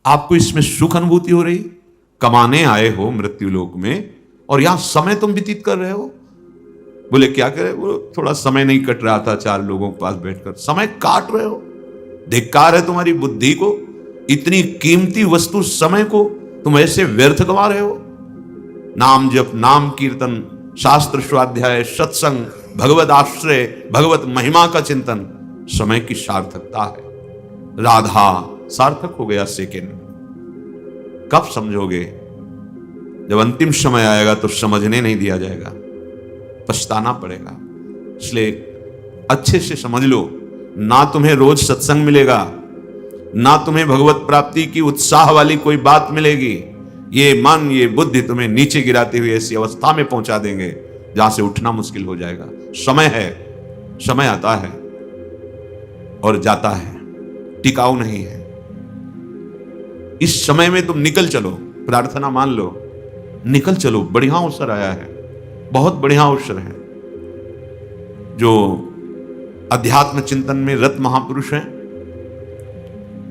आपको इसमें सुख अनुभूति हो रही, कमाने आए हो मृत्यु लोक में और यहां समय तुम व्यतीत कर रहे हो। बोले क्या करे, वो थोड़ा समय नहीं कट रहा था, 4 लोगों के पास बैठकर समय काट रहे हो। धिक्कार है तुम्हारी बुद्धि को, इतनी कीमती वस्तु समय को तुम ऐसे व्यर्थ गवा रहे हो। नाम जप, नाम कीर्तन, शास्त्र स्वाध्याय, सत्संग, भगवत आश्रय, भगवत महिमा का चिंतन समय की सार्थकता है। राधा सार्थक हो गया सेकेंड। कब समझोगे? जब अंतिम समय आएगा तो समझने नहीं दिया जाएगा, पछताना पड़ेगा। इसलिए अच्छे से समझ लो, ना तुम्हें रोज सत्संग मिलेगा, ना तुम्हें भगवत प्राप्ति की उत्साह वाली कोई बात मिलेगी। ये मन, ये बुद्धि तुम्हें नीचे गिराते हुए ऐसी अवस्था में पहुंचा देंगे जहां से उठना मुश्किल हो जाएगा। समय है, समय आता है और जाता है, टिकाऊ नहीं है। इस समय में तुम निकल चलो, प्रार्थना मान लो, निकल चलो। बढ़िया अवसर आया है, बहुत बढ़िया अवसर है। जो अध्यात्म चिंतन में रत महापुरुष हैं,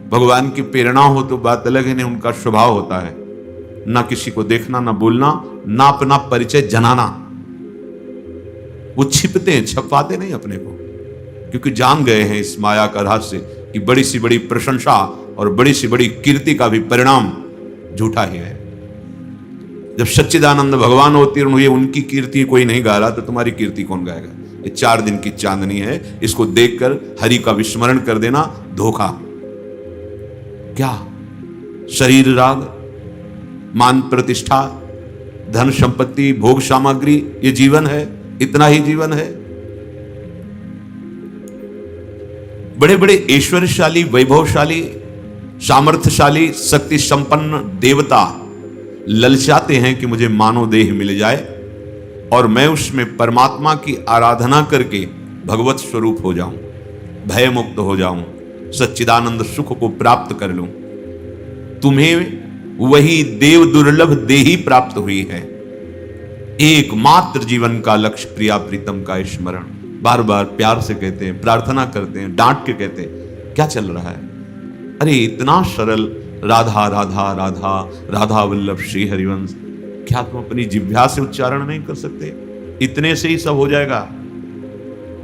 भगवान की प्रेरणा हो तो बात अलग है, नहीं उनका स्वभाव होता है ना किसी को देखना, ना बोलना, ना अपना परिचय जनाना। वो छिपते हैं, छपवाते नहीं अपने को, क्योंकि जान गए हैं इस माया का रहस्य कि बड़ी सी बड़ी प्रशंसा और बड़ी सी बड़ी कीर्ति का भी परिणाम झूठा ही है। जब सच्चिदानंद भगवान अवतीर्ण हुए, उनकी कीर्ति कोई नहीं गा रहा, तो तुम्हारी कीर्ति कौन गाएगा? ये 4 दिन की चांदनी है, इसको देखकर हरि का विस्मरण कर देना धोखा। क्या शरीर राग, मान प्रतिष्ठा, धन संपत्ति, भोग सामग्री, ये जीवन है? इतना ही जीवन है? बड़े बड़े ऐश्वर्यशाली, वैभवशाली, सामर्थ्यशाली, शक्ति संपन्न देवता ललचाते हैं कि मुझे मानव देह मिल जाए और मैं उसमें परमात्मा की आराधना करके भगवत स्वरूप हो जाऊं, भय मुक्त हो जाऊं, सच्चिदानंद सुख को प्राप्त कर लूं। तुम्हें वही देव दुर्लभ देही प्राप्त हुई है। एकमात्र जीवन का लक्ष्य प्रिया प्रीतम का स्मरण। बार बार प्यार से कहते हैं, प्रार्थना करते हैं, डांट के कहते हैं। क्या चल रहा है? अरे इतना सरल, राधा राधा राधा, राधा वल्लभ श्री हरिवंश। क्या तुम अपनी जिह्वा से उच्चारण नहीं कर सकते? इतने से ही सब हो जाएगा।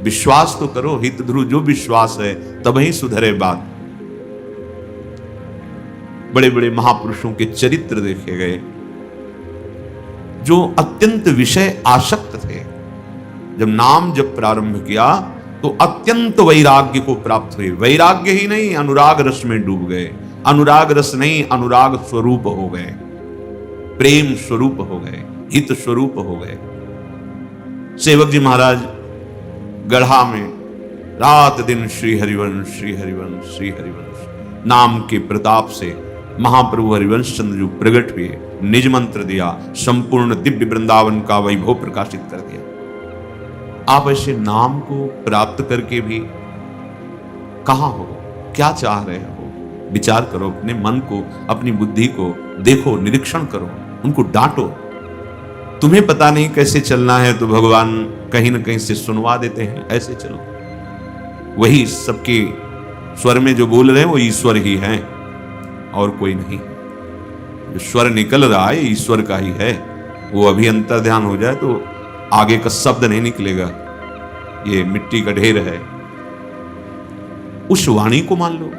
विश्वास तो करो, हित ध्रुव जो विश्वास है तब ही सुधरे बात। बड़े बड़े महापुरुषों के चरित्र देखे गए जो अत्यंत विषय आसक्त थे। जब नाम जब प्रारंभ किया तो अत्यंत वैराग्य को प्राप्त हुए। वैराग्य ही नहीं, अनुराग रस में डूब गए। अनुराग रस नहीं, अनुराग स्वरूप हो गए, प्रेम स्वरूप हो गए, हित स्वरूप हो गए। सेवक जी महाराज गढ़ा में रात दिन श्री हरिवंश, श्री हरिवंश, श्री हरिवंश नाम के प्रताप से महाप्रभु हरिवंश चंद्र जी प्रकट हुए, निज मंत्र दिया, संपूर्ण दिव्य वृंदावन का वैभव प्रकाशित कर दिया। आप ऐसे नाम को प्राप्त करके भी कहां हो? क्या चाह रहे हो? विचार करो, अपने मन को, अपनी बुद्धि को देखो, निरीक्षण करो, उनको डांटो। तुम्हें पता नहीं कैसे चलना है तो भगवान कहीं ना कहीं से सुनवा देते हैं, ऐसे चलो। वही सबके स्वर में जो बोल रहे हैं वो ईश्वर ही हैं और कोई नहीं। जो स्वर निकल रहा है ईश्वर का ही है। वो अभी अंतर ध्यान हो जाए तो आगे का शब्द नहीं निकलेगा, ये मिट्टी का ढेर है। उस वाणी को मान लो।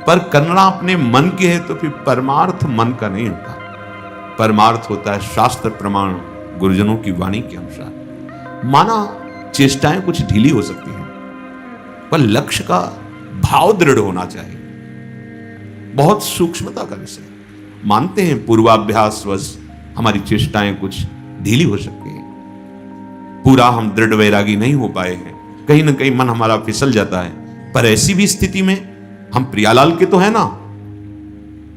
पर करना अपने मन की है तो फिर परमार्थ मन का नहीं होता। परमार्थ होता है शास्त्र प्रमाण, गुरुजनों की वाणी के अनुसार। माना चेष्टाएं कुछ ढीली हो सकती हैं, पर लक्ष्य का भाव दृढ़ होना चाहिए। बहुत सूक्ष्मता का विषय। मानते हैं पूर्वाभ्यास वश हमारी चेष्टाएं कुछ ढीली हो सकती हैं, पूरा हम दृढ़ वैरागी नहीं हो पाए हैं, कहीं ना कहीं मन हमारा फिसल जाता है। पर ऐसी भी स्थिति में हम प्रियालाल के तो है ना।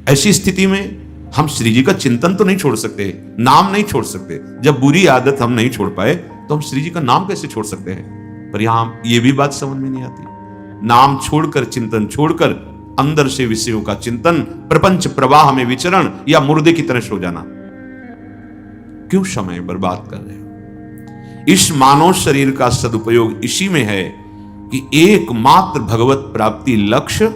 ऐसी स्थिति में हम श्री जी का चिंतन तो नहीं छोड़ सकते, नाम नहीं छोड़ सकते। जब बुरी आदत हम नहीं छोड़ पाए तो हम श्री जी का नाम कैसे छोड़ सकते हैं? पर यहां ये भी बात समझ में नहीं आती। नाम छोड़कर, चिंतन छोड़कर अंदर से विषयों का चिंतन, प्रपंच प्रवाह में विचरण या मुर्दे की तरह सो जाना, क्यों समय बर्बाद कर रहे हो? इस मानव शरीर का सदुपयोग इसी में है कि एकमात्र भगवत प्राप्ति लक्ष्य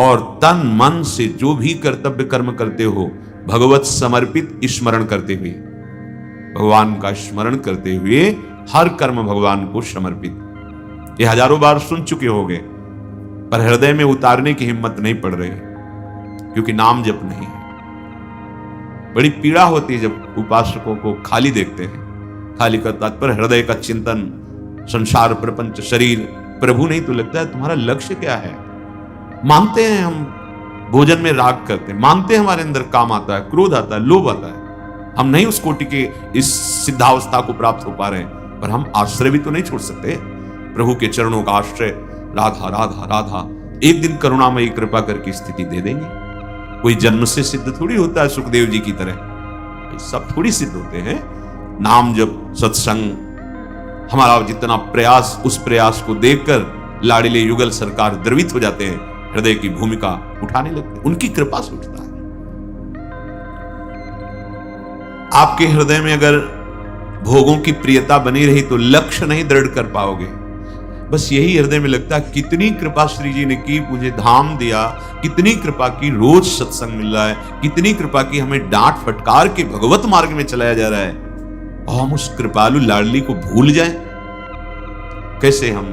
और तन मन से जो भी कर्तव्य कर्म करते हो, भगवत समर्पित स्मरण करते हुए, भगवान का स्मरण करते हुए हर कर्म भगवान को समर्पित। ये हजारों बार सुन चुके होंगे, पर हृदय में उतारने की हिम्मत नहीं पड़ रही, क्योंकि नाम जप नहीं है। बड़ी पीड़ा होती है जब उपासकों को खाली देखते हैं। खाली का तात्पर्य हृदय का चिंतन, संसार, प्रपंच, शरीर, प्रभु नहीं। तो लगता है तुम्हारा लक्ष्य क्या है? मानते हैं हम भोजन में राग करते हैं, मानते हैं हमारे अंदर काम आता है, क्रोध आता है, लोभ आता है, हम नहीं उस कोटि के इस सिद्धावस्था को प्राप्त हो पा रहे हैं, पर हम आश्रय भी तो नहीं छोड़ सकते। प्रभु के चरणों का आश्रय, राधा राधा राधा, एक दिन करुणामयी कृपा करके स्थिति दे देंगे। कोई जन्म से सिद्ध थोड़ी होता है सुखदेव जी की तरह, सब थोड़ी सिद्ध होते हैं। नाम जप, सत्संग, हमारा जितना प्रयास, उस प्रयास को देखकर लाड़िले युगल सरकार द्रवित हो जाते हैं, हृदय की भूमिका उठाने लगते हैं, उनकी कृपा से उठता है। आपके हृदय में अगर भोगों की प्रियता बनी रही तो लक्ष्य नहीं दृढ़ कर पाओगे। बस यही हृदय में लगता है, कितनी कृपा श्री जी ने की, मुझे धाम दिया, कितनी कृपा की, रोज सत्संग मिल रहा है, कितनी कृपा की, हमें डांट फटकार के भगवत मार्ग में चलाया जा रहा है, और हम उस कृपालु लाडली को भूल जाएं। कैसे हम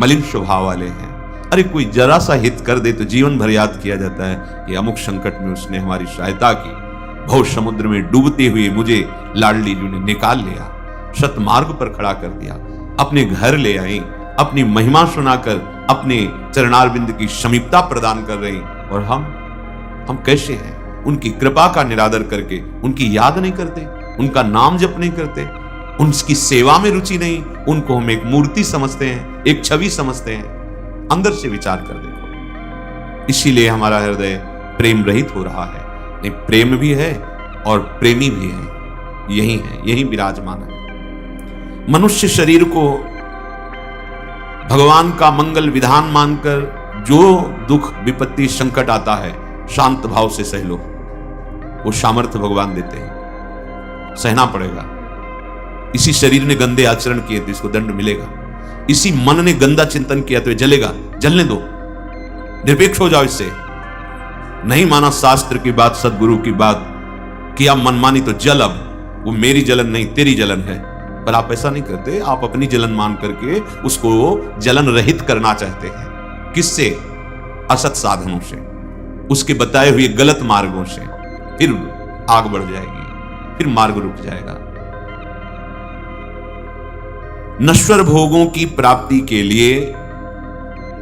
मलिन स्वभाव वाले हैं। अरे कोई जरा सा हित कर दे तो जीवन भर याद किया जाता है कि अमुक संकट में उसने हमारी सहायता की, भव समुद्र में डूबते हुए मुझे लाडली जी ने निकाल लिया, सतमार्ग पर खड़ा कर दिया, अपने घर ले आई, अपनी महिमा सुनाकर अपने चरणारविंद की समीपता प्रदान कर रही। और हम कैसे हैं? उनकी कृपा का निरादर करके उनकी याद नहीं करते, उनका नाम जप नहीं करते, उनकी सेवा में रुचि नहीं, उनको हम एक मूर्ति समझते हैं, एक छवि समझते हैं। अंदर से विचार कर देखो। इसीलिए हमारा हृदय प्रेम रहित हो रहा है। नहीं, प्रेम भी है और प्रेमी भी है, यही विराजमान है। मनुष्य शरीर को भगवान का मंगल विधान मानकर जो दुख, विपत्ति, संकट आता है, शांत भाव से सह लो। वो सामर्थ्य भगवान देते हैं, सहना पड़ेगा। इसी शरीर ने गंदे आचरण किए तो इसको दंड मिलेगा। इसी मन ने गंदा चिंतन किया तो ये जलेगा, जलने दो, निरपेक्ष हो जाओ इससे। नहीं माना शास्त्र की बात, सदगुरु की बात, किया मनमानी तो जल। अब वो मेरी जलन नहीं, तेरी जलन है। पर आप ऐसा नहीं करते, आप अपनी जलन मान करके उसको जलन रहित करना चाहते हैं। किससे? असत साधनों से, उसके बताए हुए गलत मार्गों से। फिर आग बढ़ जाएगी, फिर मार्ग रुक जाएगा। नश्वर भोगों की प्राप्ति के लिए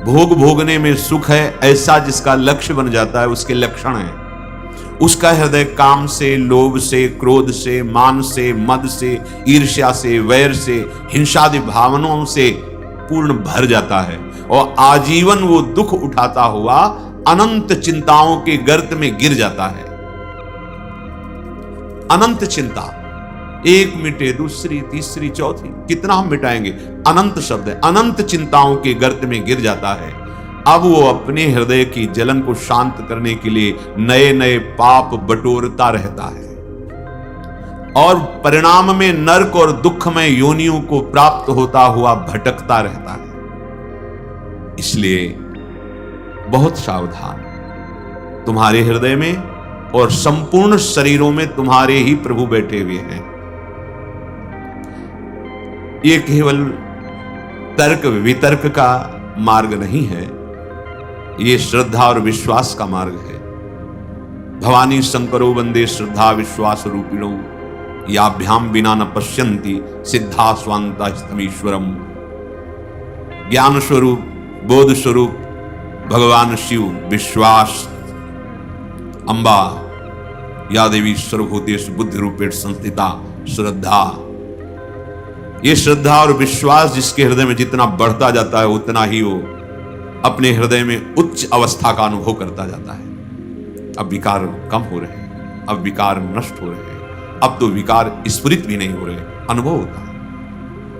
भोग भोगने में सुख है ऐसा जिसका लक्ष्य बन जाता है, उसके लक्षण है। उसका हृदय काम से, लोभ से, क्रोध से, मान से, मद से, ईर्ष्या से, वैर से, हिंसादि भावनाओं से पूर्ण भर जाता है और आजीवन वो दुख उठाता हुआ अनंत चिंताओं के गर्त में गिर जाता है। अनंत चिंता, एक मिटे, दूसरी, तीसरी, चौथी, कितना हम मिटाएंगे? अनंत शब्द है। अनंत चिंताओं के गर्त में गिर जाता है। अब वो अपने हृदय की जलन को शांत करने के लिए नए नए पाप बटोरता रहता है और परिणाम में नरक और दुखमय योनियों को प्राप्त होता हुआ भटकता रहता है। इसलिए बहुत सावधान। तुम्हारे हृदय में और संपूर्ण शरीरों में तुम्हारे ही प्रभु बैठे हुए हैं। ये केवल तर्क वितर्क का मार्ग नहीं है, ये श्रद्धा और विश्वास का मार्ग है। भवानी शंकरो वंदे श्रद्धा विश्वास रूपिणो, याभ्याम बिना न पश्यन्ति सिद्धा स्वांता स्तमीश्वरम। ज्ञान स्वरूप, बोध स्वरूप भगवान शिव, विश्वास अंबा, या देवी सर्वभूतेषु बुद्धि रूपेण संस्थिता श्रद्धा। ये श्रद्धा और विश्वास जिसके हृदय में जितना बढ़ता जाता है उतना ही वो अपने हृदय में उच्च अवस्था का अनुभव करता जाता है। अब विकार कम हो रहे हैं, अब विकार नष्ट हो रहे हैं, अब तो विकार स्फुरित भी नहीं हो रहे, अनुभव होता है।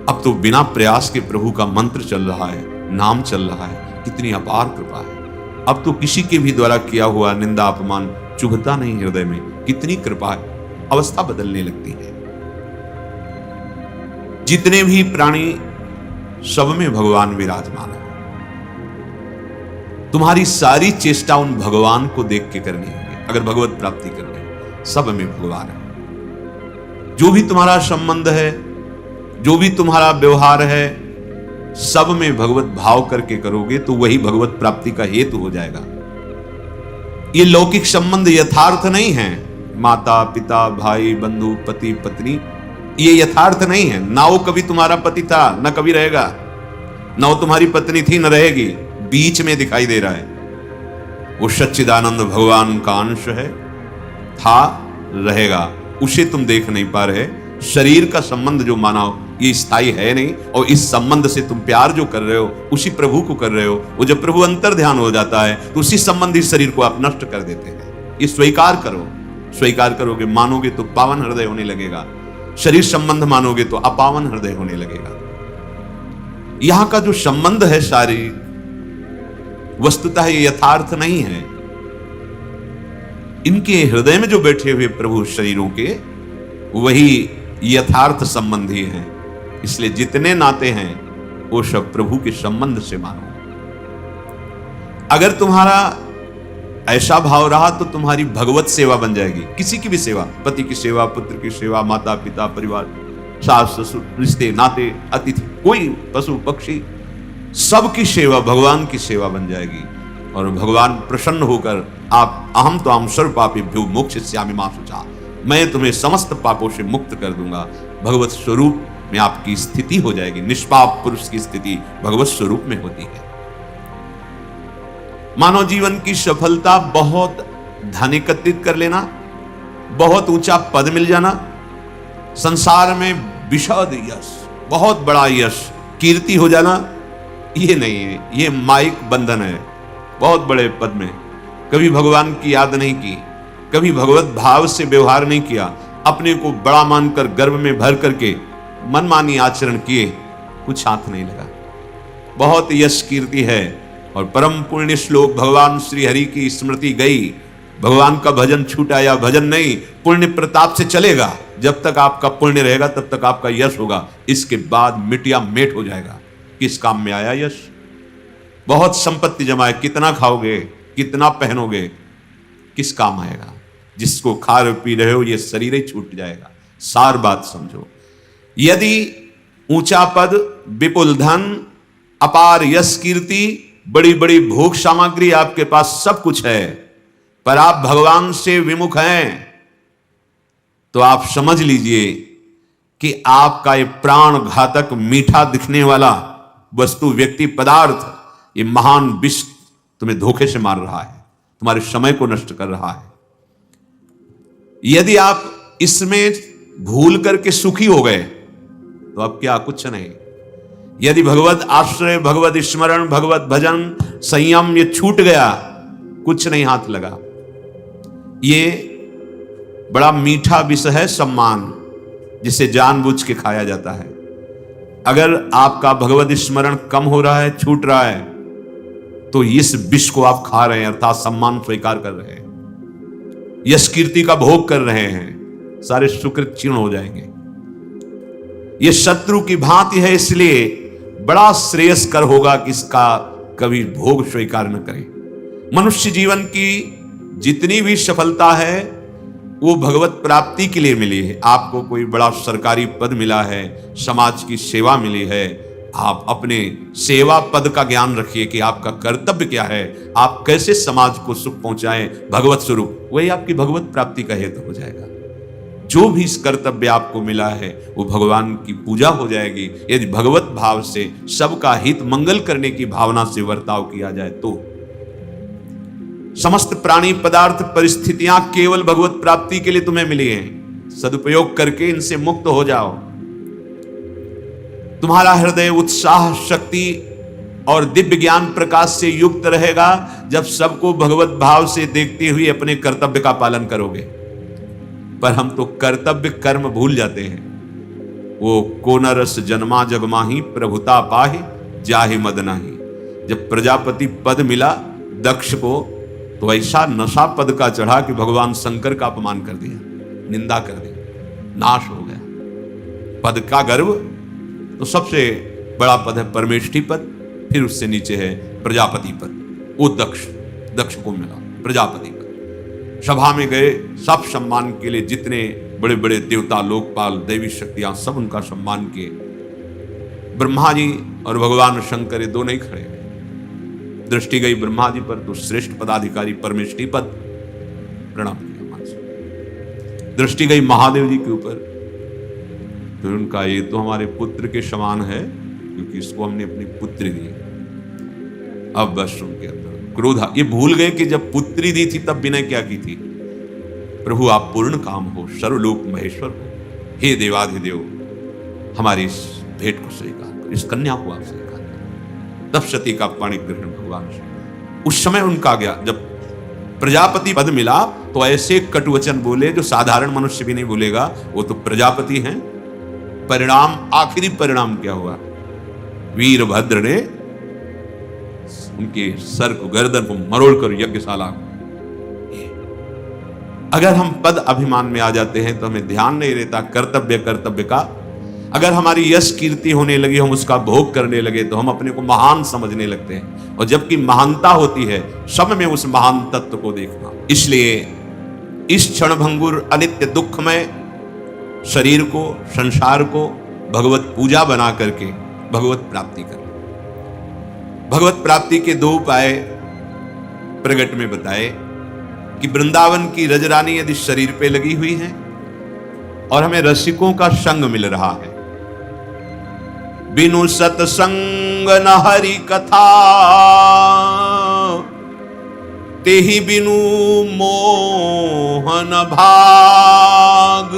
अब तो बिना प्रयास के प्रभु का मंत्र चल रहा है, नाम चल रहा है। कितनी अपार कृपा है। अब तो किसी के भी द्वारा किया हुआ निंदा अपमान चुभता नहीं हृदय में। कितनी कृपा है, अवस्था बदलने लगती है। जितने भी प्राणी, सब में भगवान विराजमान है। तुम्हारी सारी चेष्टा उन भगवान को देख के करनी होगी। अगर भगवत प्राप्ति करनी है, सब में भगवान है। जो भी तुम्हारा संबंध है, जो भी तुम्हारा व्यवहार है, सब में भगवत भाव करके करोगे तो वही भगवत प्राप्ति का हेतु हो जाएगा। ये लौकिक संबंध यथार्थ नहीं है। माता पिता भाई बंधु पति पत्नी, ये यथार्थ नहीं है। ना वो कभी तुम्हारा पति था, ना कभी रहेगा, ना वो तुम्हारी पत्नी थी, न रहेगी, बीच में दिखाई दे रहा है। वो सच्चिदानंद भगवान का अंश है, था, रहेगा, उसे तुम देख नहीं पा रहे। शरीर का संबंध जो माना ये स्थायी है नहीं, और इस संबंध से तुम प्यार जो कर रहे हो उसी प्रभु को कर रहे हो। वो जब प्रभु अंतर ध्यान हो जाता है तो उसी संबंधी शरीर को आप नष्ट कर देते हैं। ये स्वीकार करो। स्वीकार करोगे, मानोगे तो पावन हृदय होने लगेगा। शरीर संबंध मानोगे तो अपावन हृदय होने लगेगा। यहां का जो संबंध है शारीरिक, वस्तुतः ये यथार्थ नहीं है। इनके हृदय में जो बैठे हुए प्रभु शरीरों के, वही यथार्थ संबंधी हैं। इसलिए जितने नाते हैं वो सब प्रभु के संबंध से मानो। अगर तुम्हारा ऐसा भाव रहा तो तुम्हारी भगवत सेवा बन जाएगी। किसी की भी सेवा, पति की सेवा, पुत्र की सेवा, माता पिता परिवार, सास ससुर, रिश्ते नाते, अतिथि, कोई पशु पक्षी, सबकी सेवा भगवान की सेवा बन जाएगी। और भगवान प्रसन्न होकर आप अहम तो अहम सर्व पापेभ्यो मोक्षयिष्यामि मा शुचा, मैं तुम्हें समस्त पापों से मुक्त कर दूंगा। भगवत स्वरूप में आपकी स्थिति हो जाएगी। निष्पाप पुरुष की स्थिति भगवत स्वरूप में होती है। मानव जीवन की सफलता बहुत धन एकत्रित कर लेना, बहुत ऊंचा पद मिल जाना, संसार में विशद यश, बहुत बड़ा यश, कीर्ति हो जाना, ये नहीं है। ये माइक बंधन है। बहुत बड़े पद में कभी भगवान की याद नहीं की, कभी भगवत भाव से व्यवहार नहीं किया, अपने को बड़ा मानकर गर्भ में भर करके मनमानी आचरण किए, कुछ हाथ नहीं लगा। बहुत यश कीर्ति है और परम पुण्य श्लोक भगवान श्री हरि की स्मृति गई, भगवान का भजन छूटा या भजन नहीं, पुण्य प्रताप से चलेगा। जब तक आपका पुण्य रहेगा तब तक आपका यश होगा। इसके बाद मिटिया मेट हो जाएगा। किस काम में आया यश? बहुत संपत्ति जमाए, कितना खाओगे, कितना पहनोगे, किस काम आएगा? जिसको खा रहे पी रहे हो ये शरीर ही छूट जाएगा। सार बात समझो। यदि ऊंचा पद, विपुल धन, अपार यश कीर्ति, बड़ी बड़ी भोग सामग्री आपके पास सब कुछ है, पर आप भगवान से विमुख हैं, तो आप समझ लीजिए कि आपका ये प्राण घातक मीठा दिखने वाला वस्तु, व्यक्ति, पदार्थ, ये महान विष तुम्हें धोखे से मार रहा है, तुम्हारे समय को नष्ट कर रहा है। यदि आप इसमें भूल करके सुखी हो गए तो अब क्या? कुछ नहीं। यदि भगवत आश्रय, भगवत स्मरण, भगवत भजन, संयम ये छूट गया, कुछ नहीं हाथ लगा। ये बड़ा मीठा विष है सम्मान, जिसे जानबूझ के खाया जाता है। अगर आपका भगवत स्मरण कम हो रहा है, छूट रहा है, तो इस विष को आप खा रहे हैं, अर्थात सम्मान स्वीकार कर रहे हैं, यश कीर्ति का भोग कर रहे हैं, सारे सुकृत क्षीण हो जाएंगे। ये शत्रु की भांति है, इसलिए बड़ा श्रेयस्कर होगा कि इसका कभी भोग स्वीकार न करें। मनुष्य जीवन की जितनी भी सफलता है वो भगवत प्राप्ति के लिए मिली है। आपको कोई बड़ा सरकारी पद मिला है, समाज की सेवा मिली है, आप अपने सेवा पद का ज्ञान रखिए कि आपका कर्तव्य क्या है, आप कैसे समाज को सुख पहुंचाएं भगवत स्वरूप, वही आपकी भगवत प्राप्ति का हेतु हो जाएगा। जो भी इस कर्तव्य आपको मिला है वो भगवान की पूजा हो जाएगी, यदि भगवत भाव से सबका हित मंगल करने की भावना से वर्ताव किया जाए तो। समस्त प्राणी पदार्थ परिस्थितियां केवल भगवत प्राप्ति के लिए तुम्हें मिली हैं। सदुपयोग करके इनसे मुक्त हो जाओ। तुम्हारा हृदय उत्साह, शक्ति और दिव्य ज्ञान प्रकाश से युक्त रहेगा जब सबको भगवत भाव से देखते हुए अपने कर्तव्य का पालन करोगे। पर हम तो कर्तव्य कर्म भूल जाते हैं। वो कोनरस जन्मा जगमाही प्रभुता पाहि जाहि मद नाही। जब प्रजापति पद मिला दक्ष को तो ऐसा नशा पद का चढ़ा कि भगवान शंकर का अपमान कर दिया, निंदा कर दी, नाश हो गया। पद का गर्व तो सबसे बड़ा पद है परमेष्ठी पद, फिर उससे नीचे है प्रजापति पद। वो दक्ष को मिला, प्रजापति का। सभा में गए, सब सम्मान के लिए, जितने बड़े बड़े देवता, लोकपाल, दैवी शक्तियां, सब उनका सम्मान किए। ब्रह्मा जी और भगवान शंकर ये दोनों ही खड़े हुए। दृष्टि गई ब्रह्मा जी पर तो श्रेष्ठ पदाधिकारी परमेष्ठी पद प्रणाम किया मान से। दृष्टि गई महादेव जी के ऊपर, तो उनका ये तो हमारे पुत्र के समान है, क्योंकि इसको हमने अपनी पुत्री दी। अब बस उनके अंदर क्रोध, ये भूल गए कि जब पुत्री दी थी तब विनय क्या की थी, प्रभु आप पूर्ण काम हो, सर्वलोक महेश्वर हो, हे देवाधिदेव हमारी इस भेंट को स्वीकार करो, इस कन्या को आप स्वीकार करो। तब सती का पाणी ग्रहण भगवान से। उस समय उनका गया, जब प्रजापति पद मिला तो ऐसे कटुवचन बोले जो साधारण मनुष्य भी नहीं बोलेगा, वो तो प्रजापति हैं। परिणाम, आखिरी परिणाम क्या हुआ, वीरभद्र ने उनके सर को, गर्दन को मरोड़कर यज्ञशाला। अगर हम पद अभिमान में आ जाते हैं तो हमें ध्यान नहीं रहता कर्तव्य का। अगर हमारी यश कीर्ति होने लगी, हम उसका भोग करने लगे, तो हम अपने को महान समझने लगते हैं, और जबकि महानता होती है सब में उस महान तत्व को देखना। इसलिए इस क्षणभंगुर अनित्य दुखमय शरीर को, संसार को भगवत पूजा बना करके भगवत प्राप्ति कर। भगवत प्राप्ति के दो उपाय प्रगट में बताए कि वृंदावन की रजरानी यदि शरीर पे लगी हुई है और हमें रसिकों का संग मिल रहा है, बिनु सतसंग न हरि कथा, तेहि बिनु मोहन भाग,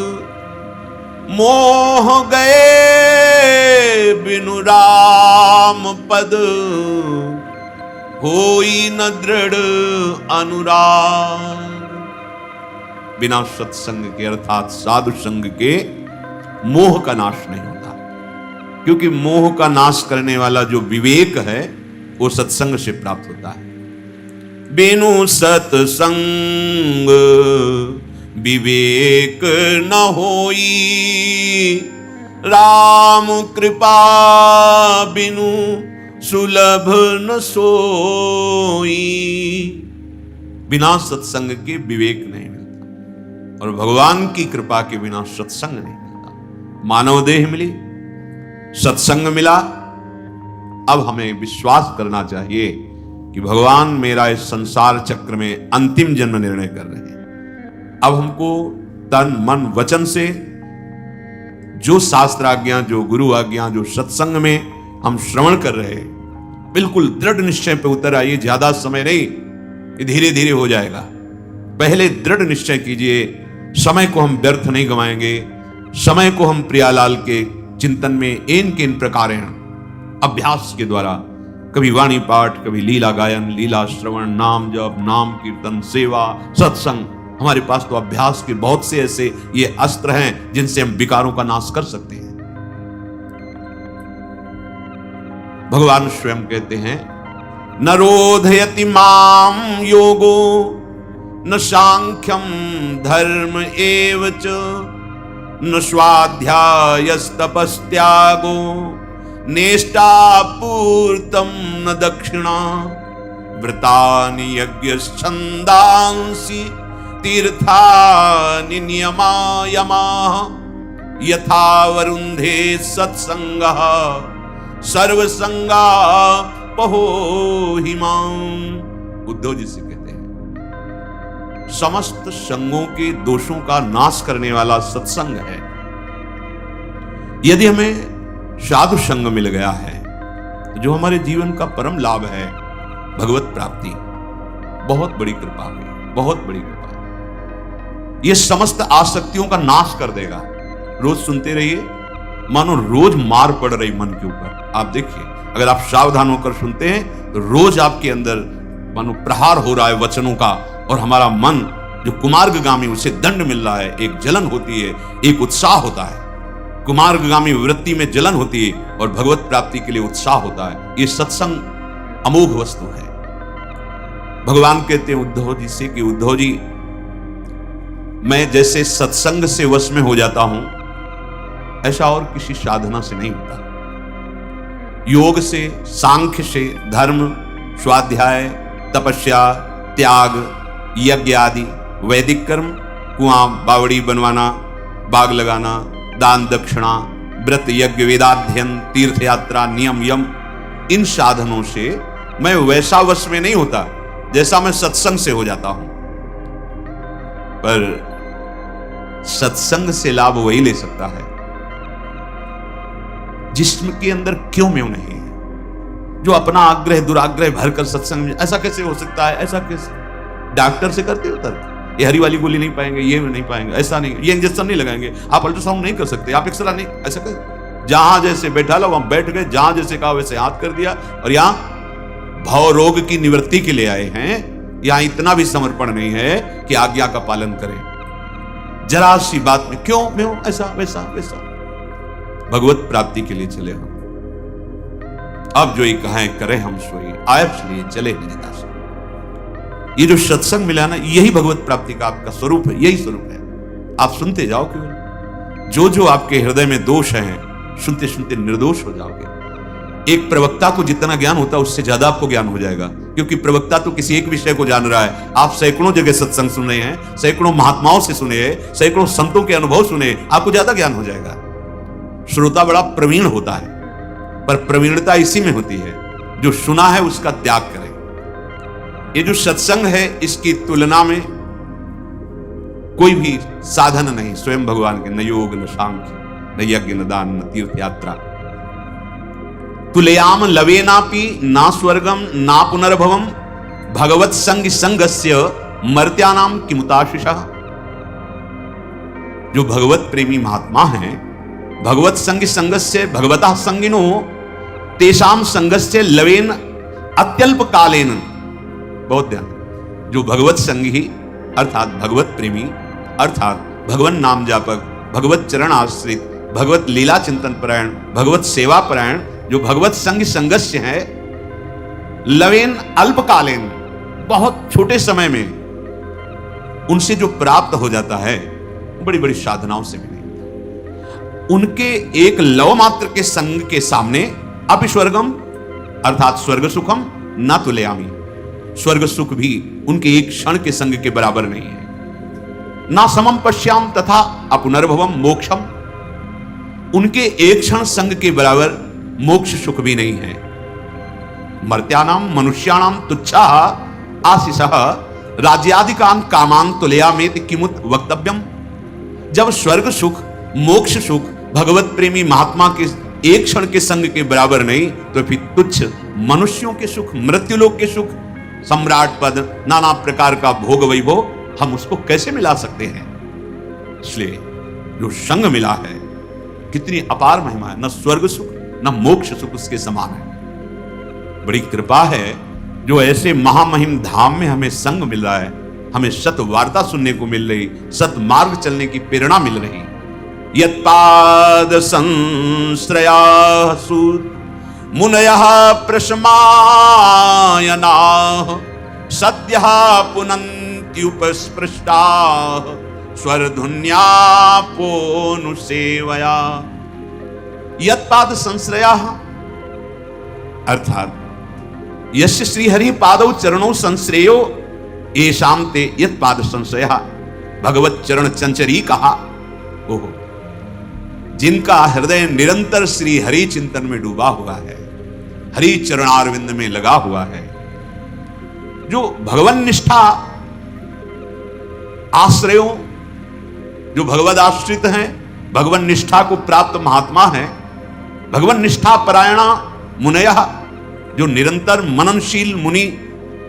मोह गए बिनु राम पद, होई न दृढ़ अनुराग। बिना सत्संग के अर्थात साधु संग के मोह का नाश नहीं होता, क्योंकि मोह का नाश करने वाला जो विवेक है वो सत्संग से प्राप्त होता है। बिनु सत्संग विवेक न होई, राम कृपा बिनु सुलभ न सोई। बिना सत्संग के विवेक नहीं मिलता, और भगवान की कृपा के बिना सत्संग नहीं मिलता। मानव देह मिली, सत्संग मिला, अब हमें विश्वास करना चाहिए कि भगवान मेरा इस संसार चक्र में अंतिम जन्म निर्णय कर रहे हैं। अब हमको तन मन वचन से जो शास्त्र आज्ञा, जो गुरु आज्ञा, जो सत्संग में हम श्रवण कर रहे हैं, बिल्कुल दृढ़ निश्चय पे उतर आइए। ज्यादा समय नहीं, धीरे धीरे हो जाएगा। पहले दृढ़ निश्चय कीजिए, समय को हम व्यर्थ नहीं गंवाएंगे। समय को हम प्रियालाल के चिंतन में इन के इन प्रकार अभ्यास के द्वारा, कभी वाणी पाठ, कभी लीला गायन, लीला श्रवण, नाम जप, नाम कीर्तन, सेवा, सत्संग, हमारे पास तो अभ्यास के बहुत से ऐसे ये अस्त्र हैं जिनसे हम विकारों का नाश कर सकते हैं। भगवान स्वयं कहते हैं, न रोधयति माम योगो न सांख्यम धर्म एव च, न स्वाध्यायस्तपस्त्यागो नेष्टापूर्तम न दक्षिणा, व्रतानि यज्ञच्छन्दांसि तीर्थानि नियमायमाः, यथा वरुन्धे सत्संगः सर्वसंगा पहोहिमाम्। उद्धव जी से कहते हैं, समस्त संगों के दोषों का नाश करने वाला सत्संग है। यदि हमें साधु संग मिल गया है तो जो हमारे जीवन का परम लाभ है, भगवत प्राप्ति, बहुत बड़ी कृपा हुई, बहुत बड़ी कृपा। यह समस्त आसक्तियों का नाश कर देगा। रोज सुनते रहिए, मानो रोज मार पड़ रही मन के ऊपर। आप देखिए, अगर आप सावधान होकर सुनते हैं तो रोज आपके अंदर मानो प्रहार हो रहा है वचनों का, और हमारा मन जो कुमार्गगामी, उसे दंड मिल रहा है। एक जलन होती है, एक उत्साह होता है। कुमार्गगामी वृत्ति में जलन होती है और भगवत प्राप्ति के लिए उत्साह होता है। ये सत्संग अमोघ वस्तु है। भगवान कहते हैं उद्धव जी से कि उद्धव जी, मैं जैसे सत्संग से वश में हो जाता हूं, ऐसा और किसी साधना से नहीं होता। योग से, सांख्य से, धर्म, स्वाध्याय, तपस्या, त्याग, यज्ञ आदि, वैदिक कर्म, कुआं बावड़ी बनवाना, बाग लगाना, दान दक्षिणा, व्रत यज्ञ, वेदाध्ययन, तीर्थ यात्रा, नियम यम, इन साधनों से मैं वैसा वश में नहीं होता जैसा मैं सत्संग से हो जाता हूं। पर सत्संग से लाभ वही ले सकता है जिसके अंदर क्यों में नहीं है, जो अपना आग्रह दुराग्रह भरकर सत्संग में, ऐसा कैसे हो सकता है, ऐसा कैसे, डॉक्टर से करते हो तर्क, ये हरी वाली गोली नहीं पाएंगे, ये नहीं पाएंगे, ऐसा नहीं, ये इंजेक्शन नहीं लगाएंगे, आप अल्ट्रासाउंड नहीं कर सकते, आप एक्सरा नहीं, ऐसा कर, जहां जैसे बैठा लो वहां बैठ गए, जहां जैसे कहा वैसे हाथ कर दिया, और यहां भव रोग की निवृत्ति के लिए आए हैं। यहां इतना भी समर्पण नहीं है कि आज्ञा का पालन करें, जरा सी बात में क्यों मैं हूं, ऐसा वैसा वैसा, भगवत प्राप्ति के लिए चले हम। अब जो ये कहें करें हम सोई, आए चलिए चले मेरे दास। ये जो सत्संग मिला ना, यही भगवत प्राप्ति का आपका स्वरूप है, यही स्वरूप है। आप सुनते जाओ, क्यों जो जो आपके हृदय में दोष हैं, सुनते सुनते निर्दोष हो जाओगे। एक प्रवक्ता को जितना ज्ञान होता है उससे ज्यादा आपको ज्ञान हो जाएगा, क्योंकि प्रवक्ता तो किसी एक विषय को जान रहा है। आप सैकड़ों जगह सत्संग सुने हैं, सैकड़ों महात्माओं से सुने हैं, सैकड़ों संतों के अनुभव सुने, आपको ज्यादा ज्ञान हो जाएगा। श्रोता बड़ा प्रवीण होता है, पर प्रवीणता इसी में होती है जो सुना है उसका त्याग करे। ये जो सत्संग है इसकी तुलना में कोई भी साधन नहीं, स्वयं भगवान के, न योग न सांख्य न यज्ञ न दान न तीर्थ यात्रा। तुलयाम लवेनापि ना स्वर्गम ना पुनर्भवम भगवत संग संगस्य मर्त्यानाम किमुताशिषः। जो भगवत प्रेमी महात्मा हैं, भगवत संग संगस्य भगवतः संगिनो तेषाम संगस्य लवेन अत्यल्प कालेन। बहुत ध्यान, जो भगवत संगी अर्थात भगवत प्रेमी अर्थात भगवत नाम जापक, भगवत चरण आश्रित, भगवत लीला चिंतन परायण, भगवत सेवा परायण, जो भगवत संग संगस्य है, लवेन अल्पकालीन, बहुत छोटे समय में उनसे जो प्राप्त हो जाता है बड़ी बड़ी साधनाओं से भी नहीं। उनके एक लव मात्र के संग के सामने अपि स्वर्गम अर्थात स्वर्ग सुखम न तुलयामी, स्वर्ग सुख भी उनके एक क्षण के संग के बराबर नहीं है। ना समम पश्याम तथा अपुनर्भवम मोक्षम, उनके एक क्षण संग के बराबर मोक्ष सुख भी नहीं है। मर्त्यानाम मनुष्याणाम तुच्छा आशीषः राज्यादिकान कामान तुलयामेति किमुत वक्तव्यम। जब स्वर्ग सुख मोक्ष सुख भगवत प्रेमी महात्मा के एक क्षण के संग के बराबर नहीं, तो फिर तुच्छ मनुष्यों के सुख, मृत्युलोक के सुख, सम्राट पद, नाना प्रकार का भोग वैभव, हम उसको कैसे मिला सकते हैं। इसलिए जो संग मिला है कितनी अपार महिमा है, न स्वर्ग सुख न मोक्ष सुख उसके समान है। बड़ी कृपा है जो ऐसे महामहिम धाम में हमें संग मिल रहा है, हमें सत वार्ता सुनने को मिल रही, सत मार्ग चलने की प्रेरणा मिल रही। यत्पाद संश्रया सूत मुनयः प्रशमायनाः सद्यः पुनन्त्युपस्पृष्टाः स्वरधुन्यापोनुसेवया। यत्पाद संश्रयाः अर्थात यस्य श्रीहरि पादौ चरणौ संश्रेयो येषां ते यत्पाद संश्रयः। भगवत चरण चंचरी कहा, ओहो, जिनका हृदय निरंतर श्री हरि चिंतन में डूबा हुआ है, हरि चरणारविंद में लगा हुआ है, जो भगवन निष्ठा आश्रयों, जो भगवद आश्रित हैं, भगवन निष्ठा को प्राप्त महात्मा हैं, भगवन निष्ठा परायणा मुनयः, जो निरंतर मननशील मुनि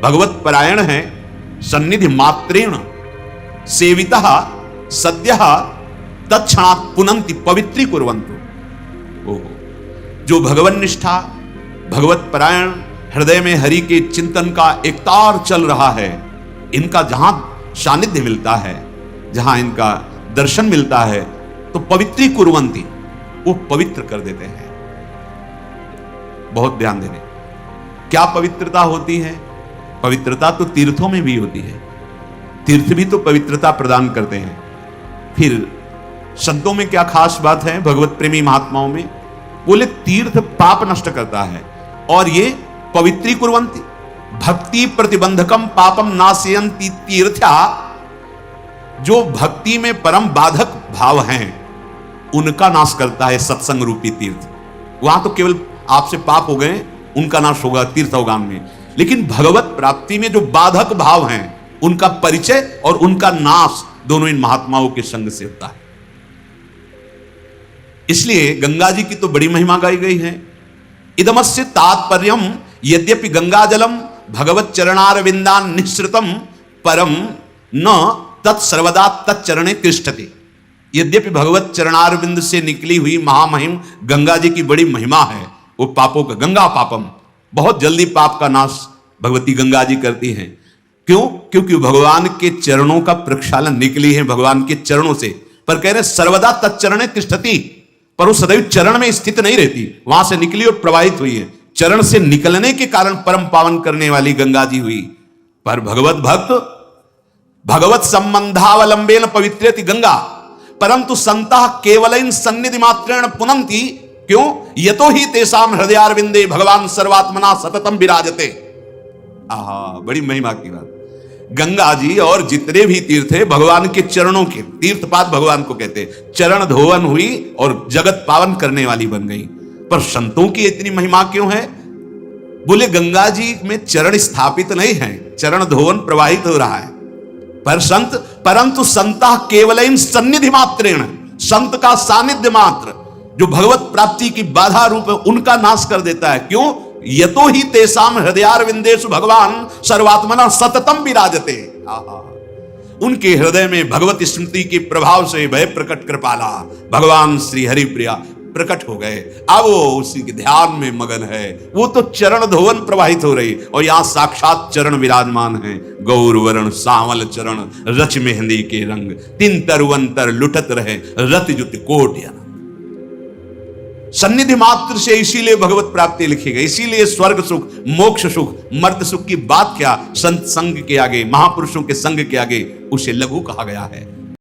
भगवत परायण हैं, सन्निधि मात्रेण सेवितः सद्यः तत्क्षणात् पुनन्ति पवित्री कुर्वन्तु। ओहो, जो भगवन निष्ठा भगवत परायण हृदय में हरि के चिंतन का एक तार चल रहा है, इनका जहां सानिध्य मिलता है, जहां इनका दर्शन मिलता है, तो पवित्री कुर्वन्ति, वो पवित्र कर देते हैं। बहुत ध्यान देने, क्या पवित्रता होती है? पवित्रता तो तीर्थों में भी होती है, तीर्थ भी तो पवित्रता प्रदान करते हैं। फिर संतों में क्या खास बात है? भगवत प्रेमी महात्माओं में बोले तीर्थ पाप नष्ट करता है और ये पवित्री कुर्वन्ति, भक्ति प्रतिबंधकम पापम नाशयन्ति तीर्थ्या, जो भक्ति में परम बाधक भाव हैं उनका नाश करता है सत्संग रूपी तीर्थ। वहां तो केवल आपसे पाप हो गए, उनका नाश होगा तीर्थोगान में, लेकिन भगवत प्राप्ति में जो बाधक भाव हैं उनका परिचय और उनका नाश दोनों इन महात्माओं के संग से होता है। इसलिए गंगा जी की तो बड़ी महिमा गाई गई है। इदमस्य तात्पर्यम यद्यपि गंगा जलम भगवत चरणारविंदान निःसृतम परम न तत्सर्वदा तच्चरणे तिष्ठति। यद्यपि भगवत चरणारविंद से निकली हुई महामहिम गंगा जी की बड़ी महिमा है, वो पापों का गंगा पापम, बहुत जल्दी पाप का नाश भगवती गंगा जी करती हैं। क्यों? क्योंकि भगवान के चरणों का प्रक्षालन निकली है भगवान के चरणों से। पर कह रहे सर्वदा तच्चरणे तिष्ठति, पर वो सदैव चरण में स्थित नहीं रहती, वहां से निकली और प्रवाहित हुई है। चरण से निकलने के कारण परम पावन करने वाली गंगा जी हुई। पर भगवत भक्त भगवत संबंधावलंबेन पवित्रेति गंगा, परंतु संतः केवलेन सन्निधि मात्रेण पुनन्ति। क्यों? यतो ही तेषाम हृदयारविंदे भगवान सर्वात्मना सततम विराजते। आहा, बड़ी महिमा की बात। गंगा जी और जितने भी तीर्थ है भगवान के चरणों के तीर्थपाद भगवान को कहते हैं। चरण धोवन हुई और जगत पावन करने वाली बन गई। पर संतों की इतनी महिमा क्यों है? बोले गंगा जी में चरण स्थापित नहीं है, चरण धोवन प्रवाहित हो रहा है। पर संत परंतु संता केवल सन्निधि मात्रेण, संत का सानिध्य मात्र जो भगवत प्राप्ति की बाधा रूप है उनका नाश कर देता है। क्यों? यतो ही तेषाम हृदयारविंदेषु भगवान सर्वात्मना सततम विराजते। उनके हृदय में भगवत स्मृति के प्रभाव से भय प्रकट कृपाला भगवान श्री हरिप्रिया प्रकट हो गए। अब वो उसी के ध्यान में मगन है। वो तो चरण धोवन प्रवाहित हो रही और यहां साक्षात चरण विराजमान है। गौर वर्ण सांवल चरण रच मेहंदी के रंग, तीन तरुवंतर लुटत रहे रत जुत कोट। सन्निधि मात्र से इसीलिए भगवत प्राप्ति लिखी गई। इसीलिए स्वर्ग सुख, मोक्ष सुख, मर्त सुख की बात क्या संत संग के आगे, महापुरुषों के संग के आगे उसे लघु कहा गया है।